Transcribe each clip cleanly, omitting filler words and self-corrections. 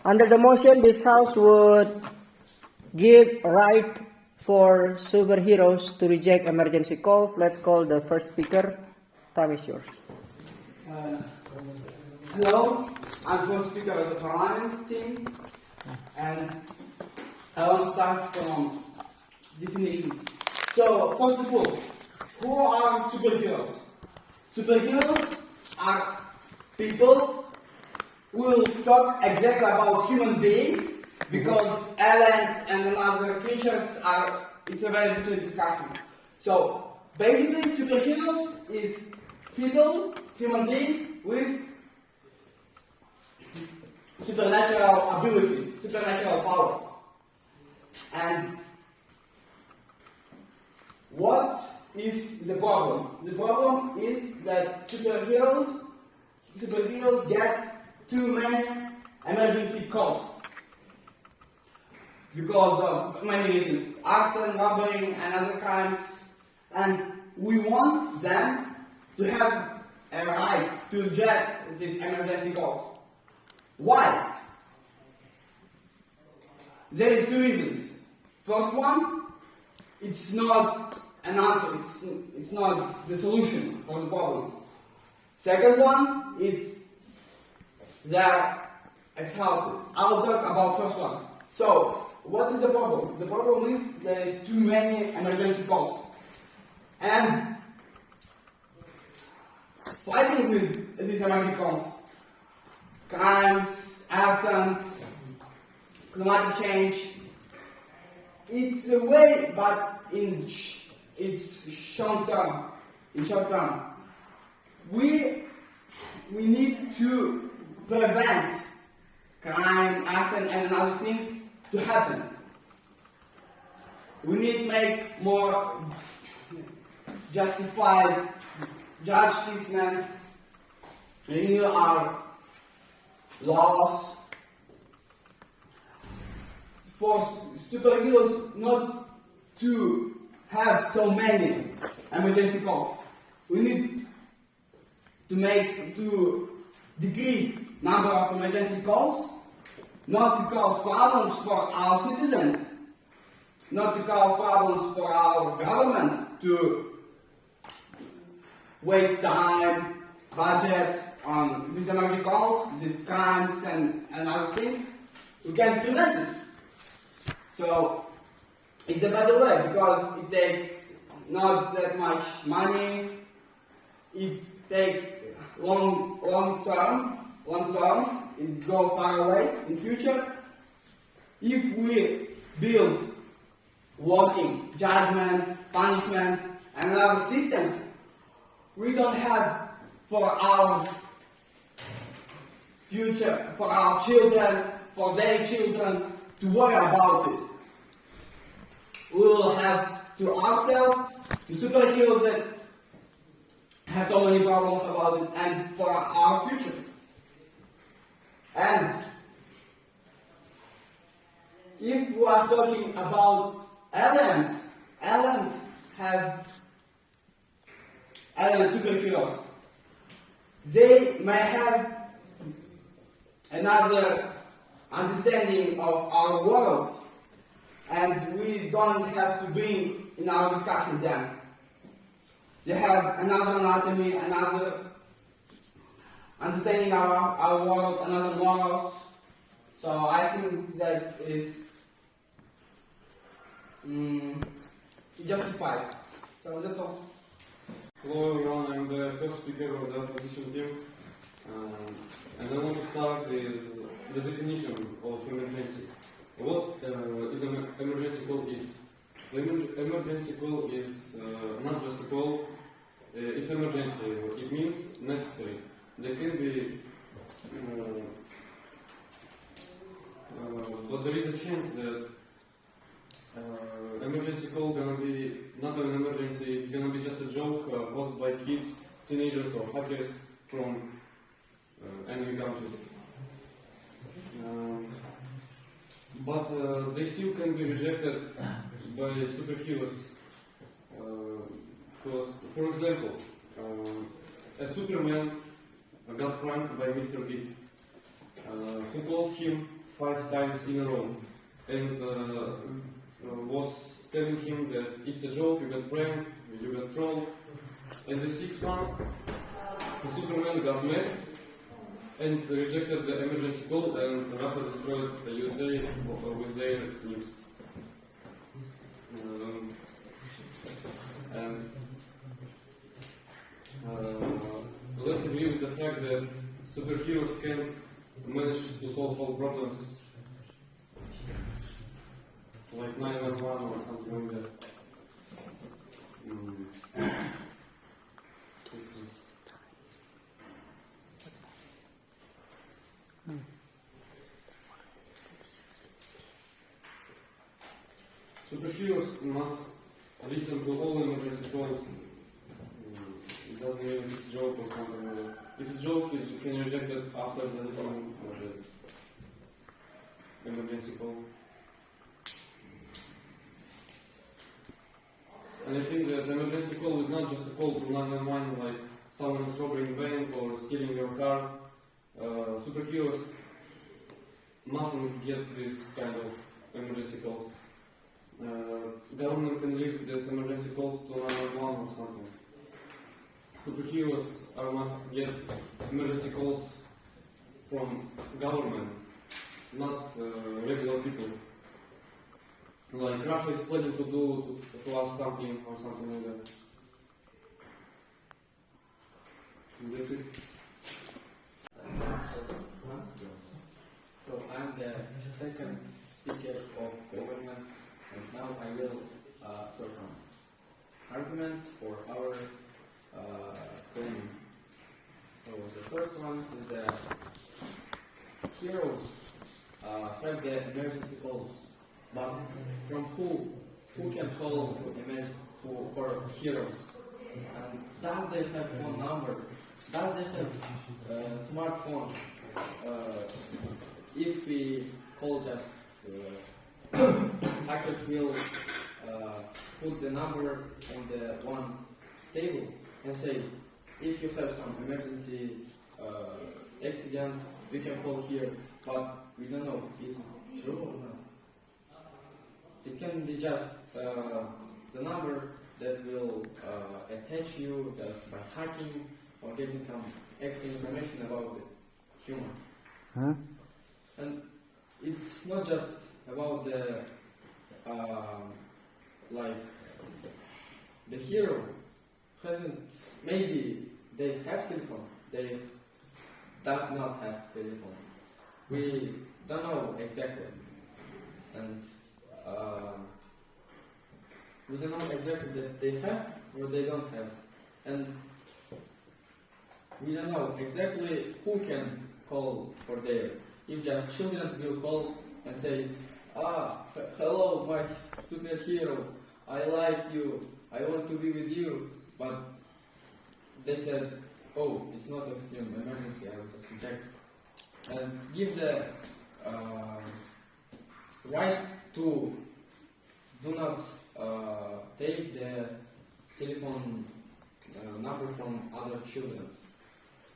Under the motion, this house would give right for superheroes to reject emergency calls. Let's call the first speaker. Time is yours. Hello, I'm first speaker of the Parliament team, and I want to start from definition. So, first of all, who are superheroes? Superheroes are people who will talk exactly about human beings, because aliens and other creatures it's a very different discussion. So, basically, superheroes is people, human beings with supernatural ability, supernatural powers. And what is the problem? The problem is that superheroes get too many emergency calls because of many reasons, arson, robbery, and other crimes. And we want them to have a right to reject these emergency calls. Why? There is two reasons. First one, it's not an answer, it's not the solution for the problem. Second one, it's exhausted. I'll talk about first one. So, what is the problem? The problem is there is too many emergency calls. And fighting with these emergency calls, crimes, arsons, climatic change, it's a way, but it's short term. In short term, we need to prevent crime, arson, and other things to happen. We need to make more justified judge system, renew our laws for superheroes not to have so many emergency calls. We need to decrease number of emergency calls, not to cause problems for our citizens, not to cause problems for our government to waste time, budget on these emergency calls, these crimes and other things. We can prevent this. So it's a better way because it takes not that much money, it takes long terms, it goes far away in future. If we build working judgment, punishment and other systems, we don't have for our future, for our children, for their children to worry about it. We will have to ourselves, to superheroes that have so many problems about it, and for our future. And if we are talking about aliens have alien superheroes. They may have another understanding of our world, and we don't have to bring in our discussions them. They have another anatomy, another understanding of our world, another morals. So I think that is justified. So that's all. Hello everyone, I'm the first speaker of the opposition team, and I want to start with the definition of emergency. What is an emergency call is? Emergency call is not just a call, it's emergency. It means necessary. There can be, but there is a chance that emergency call gonna be not an emergency, it's gonna be just a joke caused by kids, teenagers or hackers from enemy countries. But they still can be rejected by superheroes. Because, for example, a Superman got pranked by Mr. Beast, who called him 5 times in a row, and was telling him that it's a joke, you got pranked, you got trolled. And the 6th one, the Superman got mad and rejected the emergency call, and Russia destroyed the USA with their nukes. And let's agree with the fact that superheroes can manage to solve all problems, like 911 or something like that. Superheroes must listen to all emergency calls. It doesn't mean if it's a joke or something like that. If it's a joke, you can reject it after the listening or the emergency call. And I think that the emergency call is not just a call to 911 like someone is robbing a bank or stealing your car. Superheroes mustn't get this kind of emergency calls. Government can leave these emergency calls to 911 or something. Superheroes must get emergency calls from government, not regular people. Like Russia is planning to do to us something or something like that. And that's it. So I'm the second speaker of government, and now I will show some arguments for our training. So the first one is that heroes have the emergency calls, but from who can call for heroes? And does they have phone number? Does they have smartphones? If we call just hackers will put the number on the one table and say, if you have some emergency accidents, we can call here, but we don't know if it's true or not. It can be just the number that will attach you just by hacking or getting some extra information about the human. Huh? And it's not just about the like the hero hasn't, maybe they have telephone, they does not have telephone. We don't know exactly, and we don't know exactly that they have or they don't have, and we don't know exactly who can call for their. If just children will call and say, hello, my superhero, I like you, I want to be with you, but they said, oh, it's not an emergency, I will just reject. And give the right to do not take the telephone number from other children.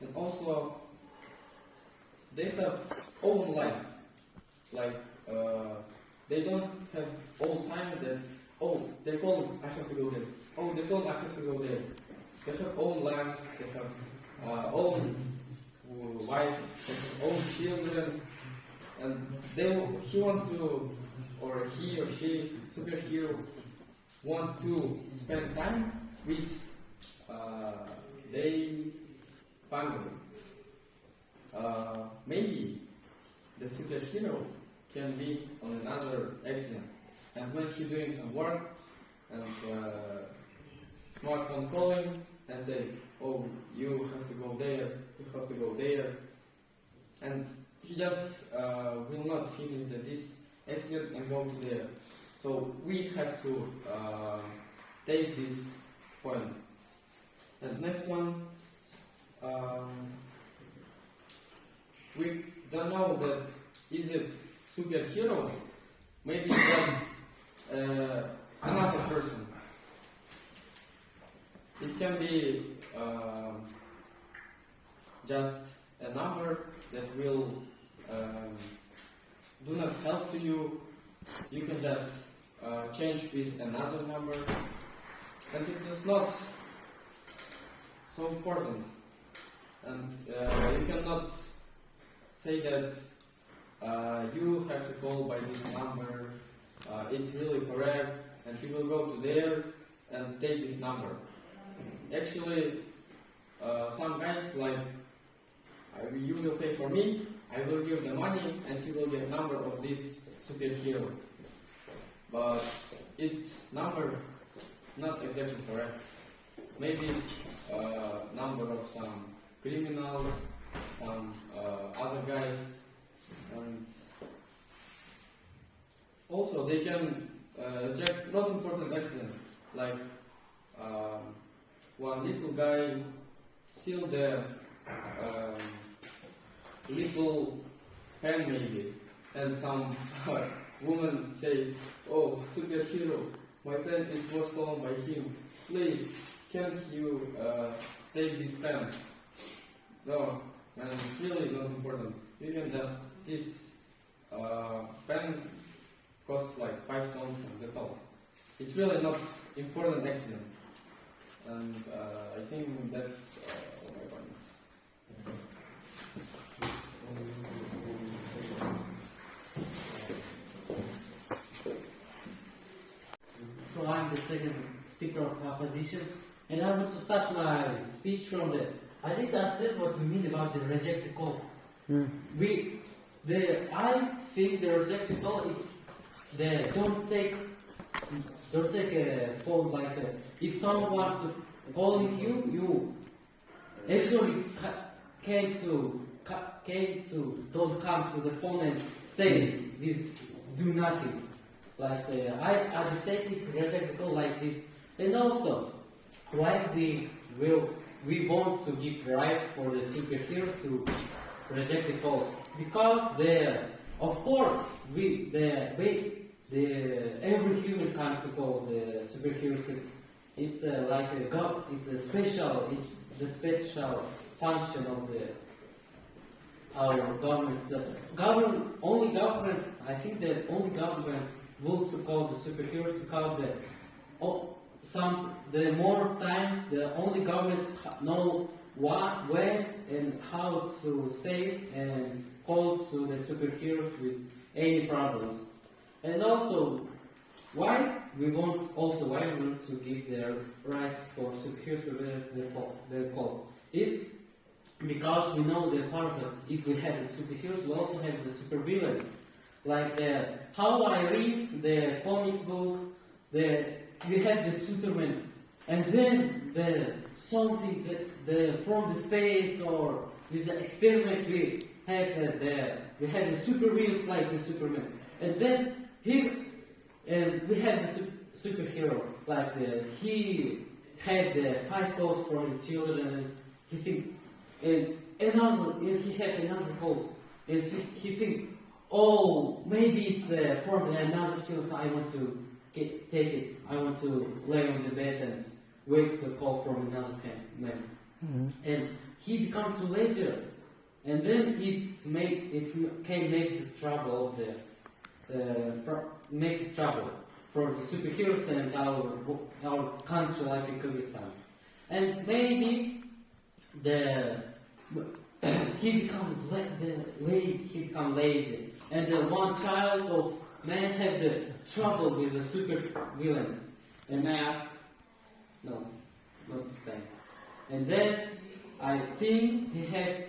And also, they have own life. Like, they don't have all time that, oh, they call, I have to go there. Oh, they call, I have to go there. They have own life, they have own wife, they have own children, and he want to, or he or she, superhero, want to spend time with their family. Maybe the superhero can be on another accident, and when he's doing some work and smartphone calling and say, oh, you have to go there, you have to go there, and he just will not finish this accident and go to there. So we have to take this point. And next one, we don't know that is it superhero, maybe just another person. It can be just a number that will do not help to you, you can just change with another number, and it is not so important. And you cannot say that you have to call by this number, it's really correct, and you will go to there and take this number. Actually, some guys like, you will pay for me, I will give the money, and you will get number of this superhero. But it's number not exactly correct. Maybe it's number of some criminals, some other guys, and also they can check not important accidents, like one little guy steal the little pen maybe, and some woman say, "Oh, superhero, my pen is was stolen by him. Please, can't you take this pen?" No, man, it's really not important. You can just, this pen costs like 5 stones and that's all. It's really not important accident. And I think that's all my points. So I'm the second speaker of opposition, and I want to start my speech from the. I didn't understand what we mean about the rejected call. I think the rejected call is the don't take a phone like if someone wants to calling you, you actually don't come to the phone and stay this do nothing. Like I understand it reject the call like this, and also why we want to give rights for the superheroes to reject the calls, because of course every human comes to call the superheroes. It's like it's the special function of our governments. Only governments, I think that only governments will to call the superheroes because the more times the only governments know what, when, and how to say and call to the superheroes with any problems. And also, why we want to give their rights for superheroes to their calls. It's because we know the paradox. If we have the superheroes, we also have the supervillains. Like how I read the comics books, we have the Superman, and then something that from the space or with the experiment we have the superheroes like the Superman, and then we have the superhero like he had the 5 calls from his children, and he think and he had another calls, and he think, oh, maybe it's from another child, so I want to take it. I want to lay on the bed and wait a call from another man. And he becomes too lazy, and then can make trouble for the superheroes and our country like in Kyrgyzstan. And maybe he become lazy, and the one child of man have the trouble with the super villain. And May I ask? no, not the same. And then I think he had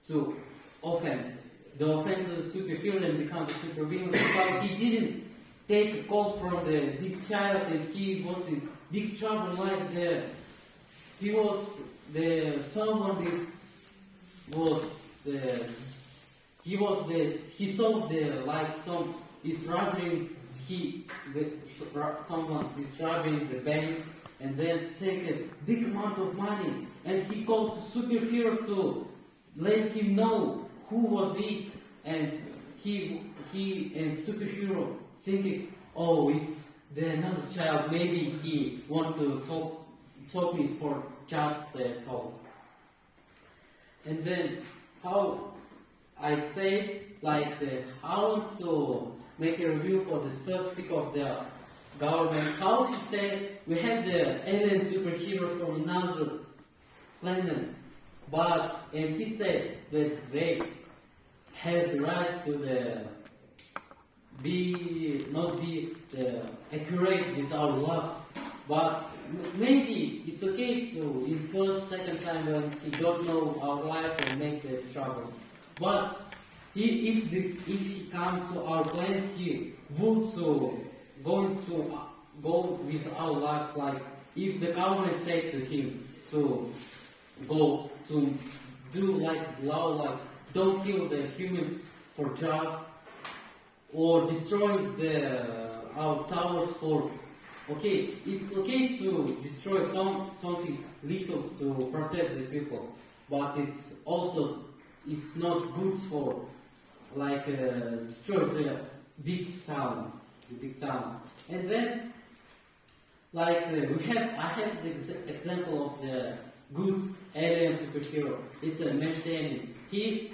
to offend to the superhero and become the super villain because he didn't take a call from this child, and he was in big trouble. Like he solved some disrupting someone disrupting the bank, and then take a big amount of money, and he called the superhero to let him know who was it, and he and superhero thinking, oh, it's another child, maybe he want to talk me for just talk. And then how I say I want to make a review for the first speaker of the government. How she said we have the alien superheroes from another planet, and he said that they have the right to not be accurate with our loves, but maybe it's okay to in first, second time when he don't know our lives and make trouble. But if he come to our planet, he would go with our lives. Like if the government say to him to go to do like law, like don't kill the humans for just, or destroy our towers for. Okay, it's okay to destroy something little to protect the people, but it's not good for destroy the big town, and then I have the example of the good alien superhero. It's a Mercedes. He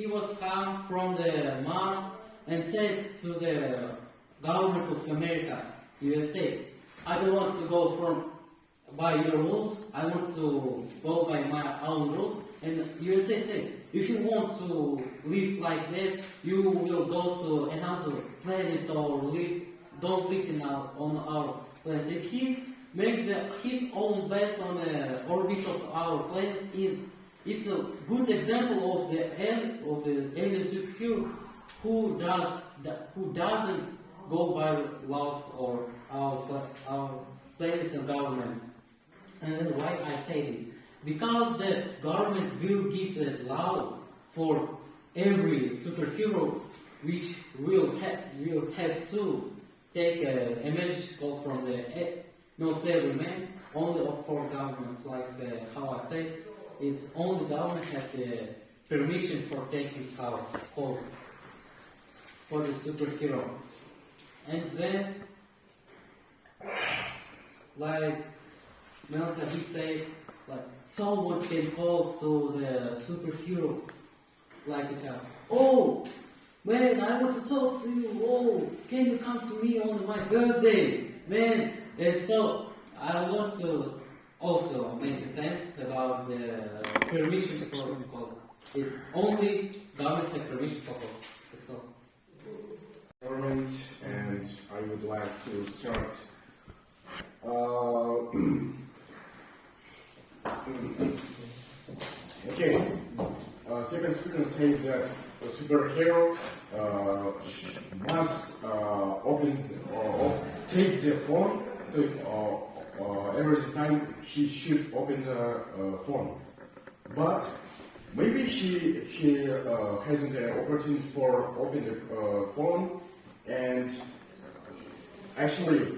was come from the Mars and said to the government of America, USA, I don't want to go by your rules, I want to go by my own rules. And USA said, if you want to live like that, you will go to another planet or don't live on our planet. And he made his own base on the orbit of our planet. It's a good example of the alien superhero who doesn't go by laws or our planets and governments. And why I say this? Because the government will give the law for every superhero, which will have to take an emergency call from not every man, only for government. How I said, it's only government have the permission for taking call for the superhero. And then, Melissa, he said, someone can call to the superhero, oh, man, I want to talk to you, oh, can you come to me on my birthday, man? And so, I want to also make a sense about the permission for call. It's only government have permission for call, that's all. Government, and I would like to start. Okay, second speaker says that a superhero must take the phone every time he should open the phone. But maybe he hasn't the opportunity for open the phone, and actually,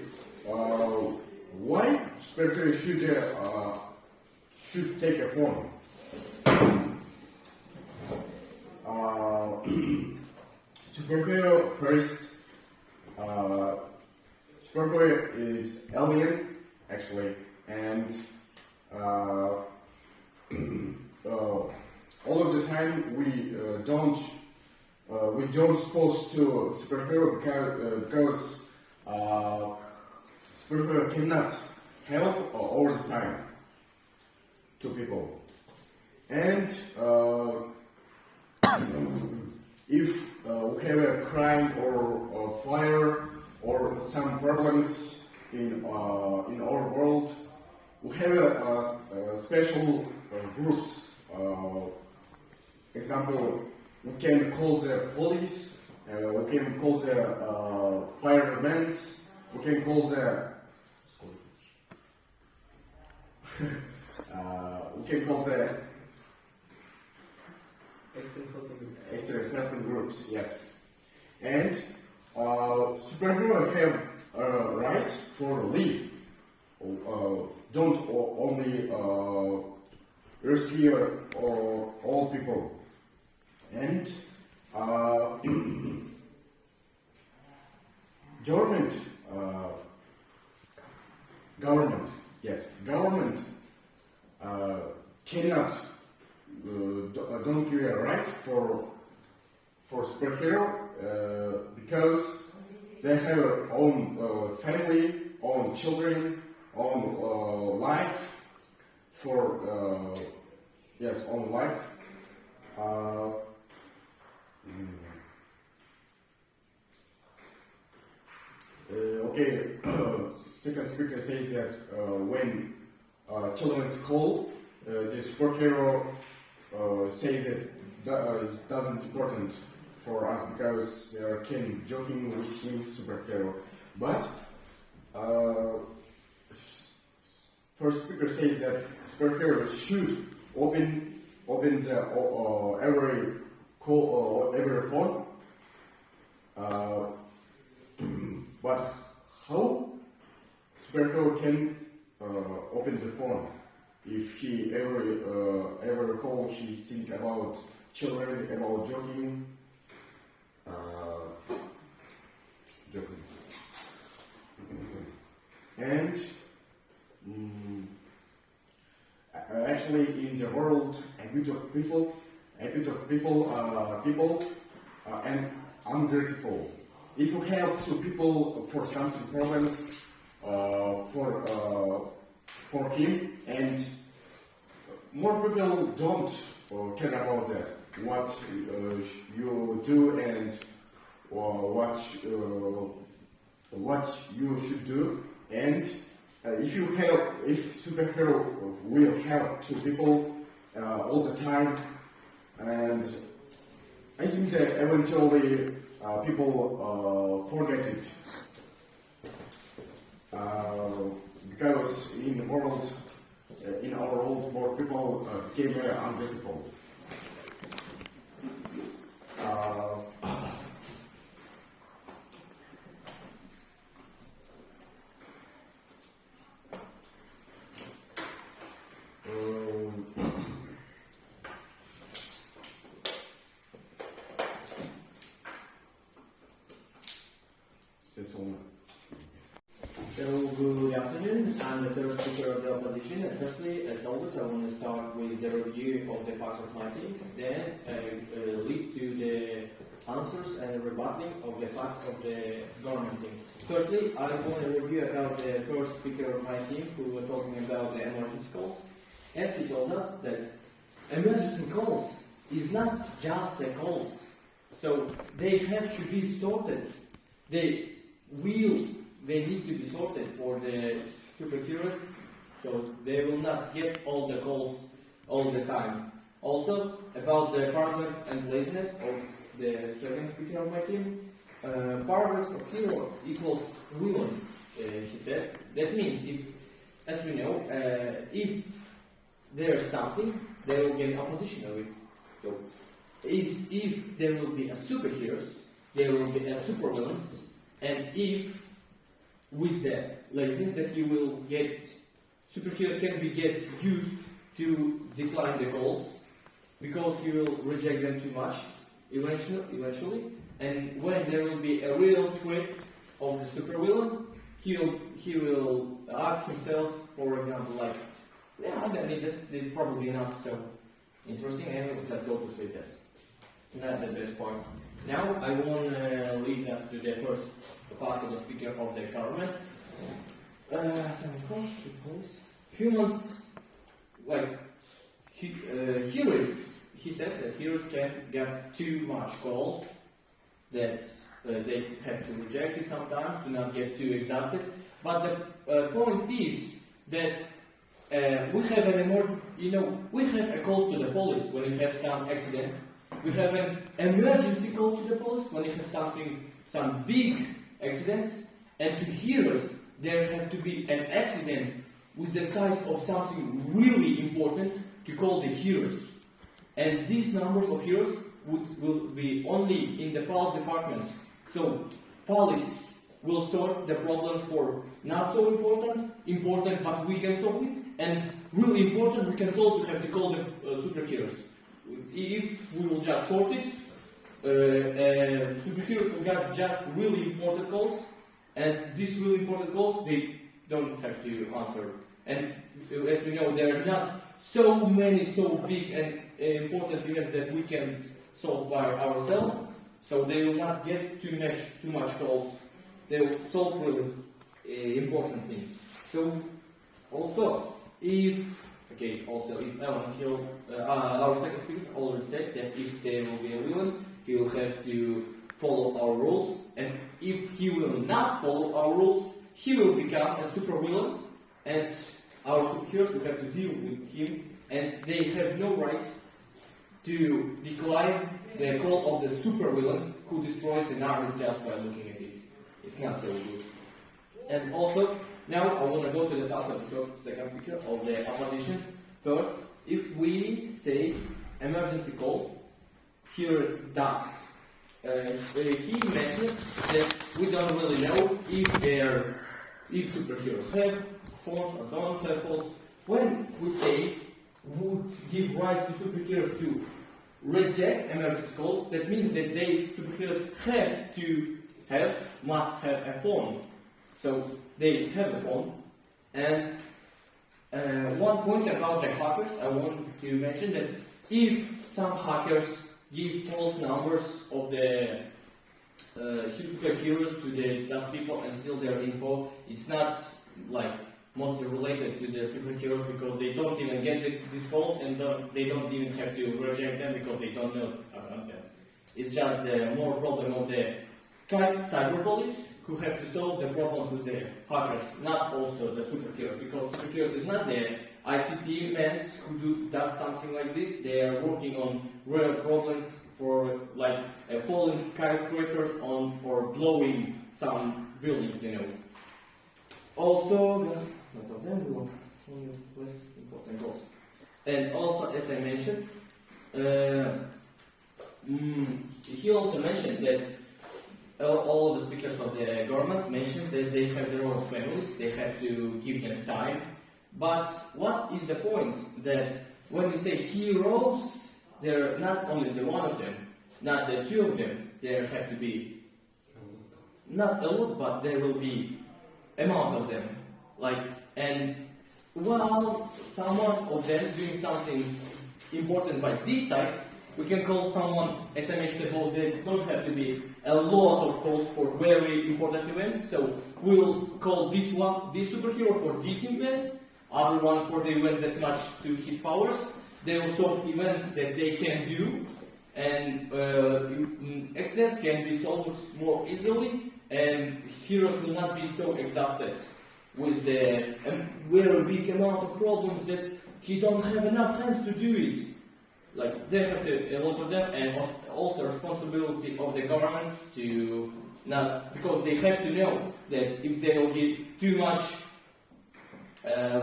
why superhero should take a phone? Superhero first. Superhero is alien, actually, and all of the time we don't supposed to superhero because superhero cannot help all the time to people, and if we have a crime or a fire or some problems in our world, we have a special groups. Example, we can call the police, we can call the firemen, we can call the extra helping groups, yes. And superhero have rights for life. Don't only rescue all people. And government cannot don't give a right for superhero because they have their own family, own children, own life for own life. Okay, second speaker says that when children is cold, the superhero says that it doesn't important for us because they are can joking with him, superhero. But first speaker says that superhero should open the every phone. But how superhero can open the phone if he ever call he think about children, about joking. And actually, in the world, a bit of people and ungrateful. If you help to people for something problems for him, and more people don't care about that. What you do and what you should do, and if superhero will help to people all the time, and I think that eventually people forget it because in our world, more people became very ungrateful. That's all. So, good afternoon. I'm the third speaker of the opposition. And firstly, as always, I want to start with the review of the facts of my team, then lead to the answers and rebutting of the facts of the government team. Firstly, I want to review about the first speaker of my team who was talking about the emergency calls. As he told us that emergency calls is not just the calls, so they have to be sorted. They need to be sorted for the superhero, so they will not get all the calls all the time. Also, about the paradox and laziness of the second speaker of my team, paradox of hero equals violence, he said. That means, as we know, if there's something, there will be an opposition of it. So, if there will be a superheroes, there will be a supervillains, and if with the laziness that you will get, superheroes can be used to decline the calls because you will reject them too much eventually, and when there will be a real threat of the supervillain, he will ask himself, for example, like, yeah, I don't need this is probably not so interesting, and let's go to sleep. That's not the best part. Now I want to lead us to the first part of the speaker of the government. Humans, like heroes, he said that heroes can get too much calls, that they have to reject it sometimes to not get too exhausted. But the point is that we have we have a call to the police when we have some accident. We have an emergency call to the police when we have some big accidents, and to heroes there has to be an accident with the size of something really important to call the heroes. And these numbers of heroes will be only in the police departments. So police will sort the problems for not so important but we can solve it, and really important we can solve, we have to call the superheroes. If we will just sort it, superheroes will get just really important calls, and these really important calls they don't have to answer. And as we know, there are not so many so big and important events that we can solve by ourselves. So they will not get too much calls. They will solve really important things. So also if Evan here, our second speaker already said that if there will be a villain, he will have to follow our rules, and if he will not follow our rules, he will become a super villain, and our superheroes will have to deal with him, and they have no rights to decline the call of the super villain who destroys an army just by looking at it. It's not so good. And also, now I want to go to the task of the second speaker of the opposition. First, if we say emergency call, here is DAS. He mentioned that we don't really know if superheroes have phones or don't have phones. When we say would give rise to superheroes to reject emergency calls, that means that superheroes must have a phone. So they have a phone. And one point about the hackers, I want to mention that if some hackers give false numbers of the superheroes to the just people and steal their info, it's not like mostly related to the superheroes because they don't even get these calls and they don't even have to reject them because they don't know about them. It's just the more problem of the cyber police who have to solve the problems with the hackers, not also the superheroes, because superheroes is not the ICT men who does something like this. They are working on real problems for like falling skyscrapers or blowing some buildings, you know. Also, not of them will less important goals. And also, as I mentioned, he also mentioned that all of the speakers of the government mentioned that they have their own families, they have to give them time. But what is the point that when we say heroes, there are not only the one of them, not the two of them, there have to be not a lot, but there will be amount of them. And while someone of them doing something important by this side, we can call someone SMS table. There don't have to be a lot of calls for very important events. So we'll call this superhero for this event, other one for the event that match to his powers. They will solve events that they can do, and accidents can be solved more easily, and heroes will not be so exhausted with the very big amount of problems that he don't have enough hands to do it. Like they have a lot of them, and also responsibility of the government to not, because they have to know that if they will give too much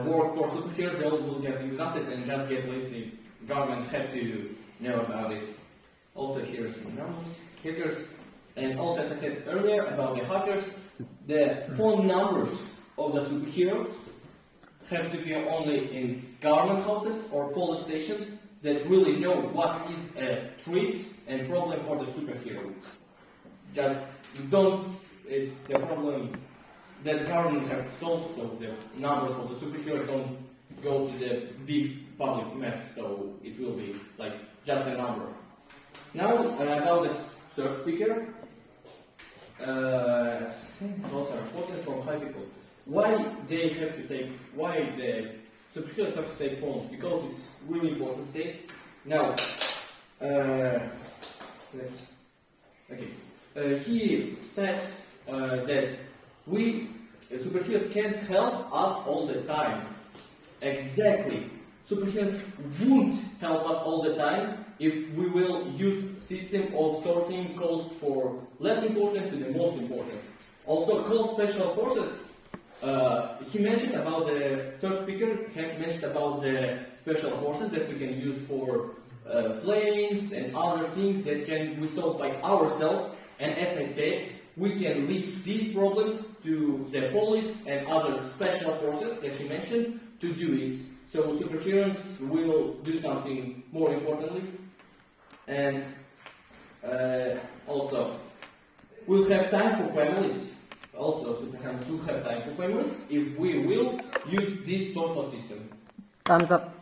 work for superheroes, they will get exhausted and just get lazy. Government have to know about it. Also, here's some numbers, hackers, and also as I said earlier about the hackers, the phone numbers of the superheroes have to be only in government houses or police stations that really know what is a threat and problem for the superhero. Just don't, it's the problem that government have solved, so the numbers of the superhero don't go to the big public mess, so it will be like just a number. Now about the third speaker, those are important from high people. Why the superheroes have to take phones? Because it's really important thing. Now, he said that we superheroes can't help us all the time. Exactly. Superheroes won't help us all the time if we will use system of sorting calls for less important to the most important. Also, call special forces. He mentioned about the third speaker. He mentioned about the special forces that we can use for flames and other things that can be solved by ourselves. And as I said, we can leave these problems to the police and other special forces that he mentioned to do it. So superheroes will do something more importantly, and also we'll have time for families. Also, superheroes will have time for families if we will use this social system. Thumbs up.